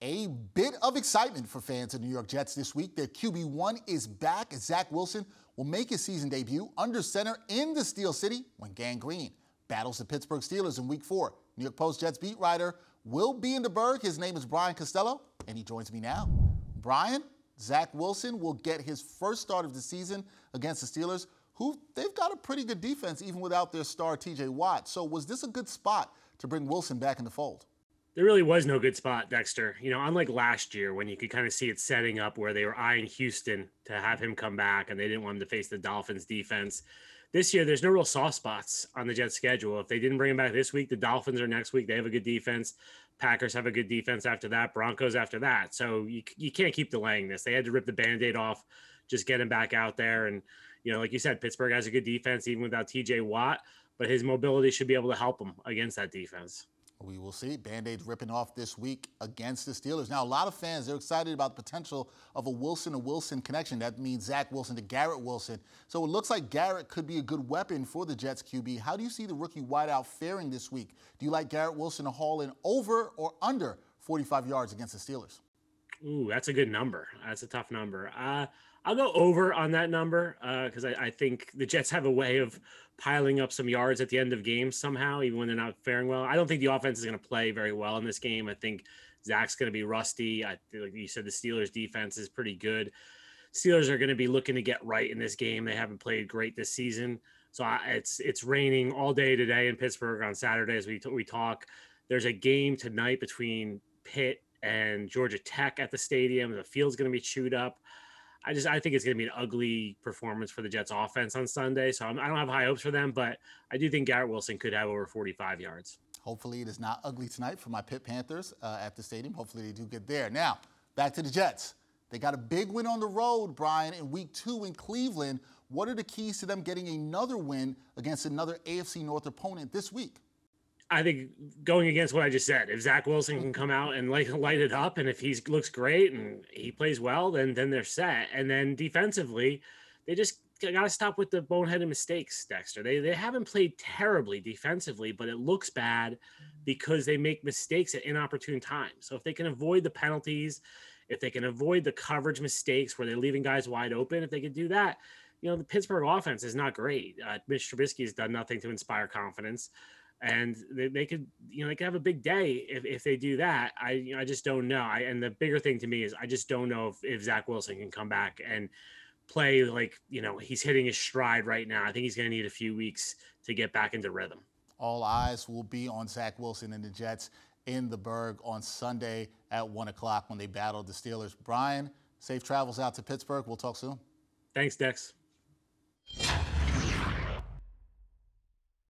A bit of excitement for fans of the New York Jets this week. Their QB1 is back as Zach Wilson will make his season debut under center in the Steel City when Gang Green battles the Pittsburgh Steelers in Week 4. New York Post Jets beat writer will be in the Berg. His name is Brian Costello, and he joins me now. Brian, Zach Wilson will get his first start of the season against the Steelers, who they've got a pretty good defense even without their star T.J. Watt. So was this a good spot to bring Wilson back in the fold? There really was no good spot, Dexter. Unlike last year when you could kind of see it setting up where they were eyeing Houston to have him come back and they didn't want him to face the Dolphins defense. This year, there's no real soft spots on the Jets schedule. If they didn't bring him back this week, the Dolphins are next week. They have a good defense. Packers have a good defense after that. Broncos after that. So you can't keep delaying this. They had to rip the Band-Aid off, just get him back out there. And, like you said, Pittsburgh has a good defense even without T.J. Watt, but his mobility should be able to help him against that defense. We will see. Band-Aids ripping off this week against the Steelers. Now, a lot of fans, they're excited about the potential of a Wilson to Wilson connection. That means Zach Wilson to Garrett Wilson. So it looks like Garrett could be a good weapon for the Jets QB. How do you see the rookie wideout faring this week? Do you like Garrett Wilson to haul in over or under 45 yards against the Steelers? Ooh, that's a good number. That's a tough number. I'll go over on that number because I think the Jets have a way of piling up some yards at the end of games somehow, even when they're not faring well. I don't think the offense is going to play very well in this game. I think Zach's going to be rusty. Like you said, the Steelers' defense is pretty good. Steelers are going to be looking to get right in this game. They haven't played great this season. So it's raining all day today in Pittsburgh on Saturday as we talk. There's a game tonight between Pitt and Georgia Tech at the stadium. The field's going to be chewed up. I think it's going to be an ugly performance for the Jets offense on Sunday. So I don't have high hopes for them, but I do think Garrett Wilson could have over 45 yards. Hopefully it is not ugly tonight for my Pitt Panthers at the stadium. Hopefully they do get there. Now, back to the Jets. They got a big win on the road, Brian, in Week 2 in Cleveland. What are the keys to them getting another win against another AFC North opponent this week? I think going against what I just said, if Zach Wilson can come out and light it up, and if he looks great and he plays well, then they're set. And then defensively, they just got to stop with the boneheaded mistakes, Dexter. They haven't played terribly defensively, but it looks bad because they make mistakes at inopportune times. So if they can avoid the penalties, if they can avoid the coverage mistakes where they're leaving guys wide open, if they can do that, the Pittsburgh offense is not great. Mitch Trubisky has done nothing to inspire confidence. And they could have a big day if they do that. I just don't know. And the bigger thing to me is I just don't know if Zach Wilson can come back and play like, he's hitting his stride right now. I think he's going to need a few weeks to get back into rhythm. All eyes will be on Zach Wilson and the Jets in the Berg on Sunday at 1 o'clock when they battle the Steelers. Brian, safe travels out to Pittsburgh. We'll talk soon. Thanks, Dex.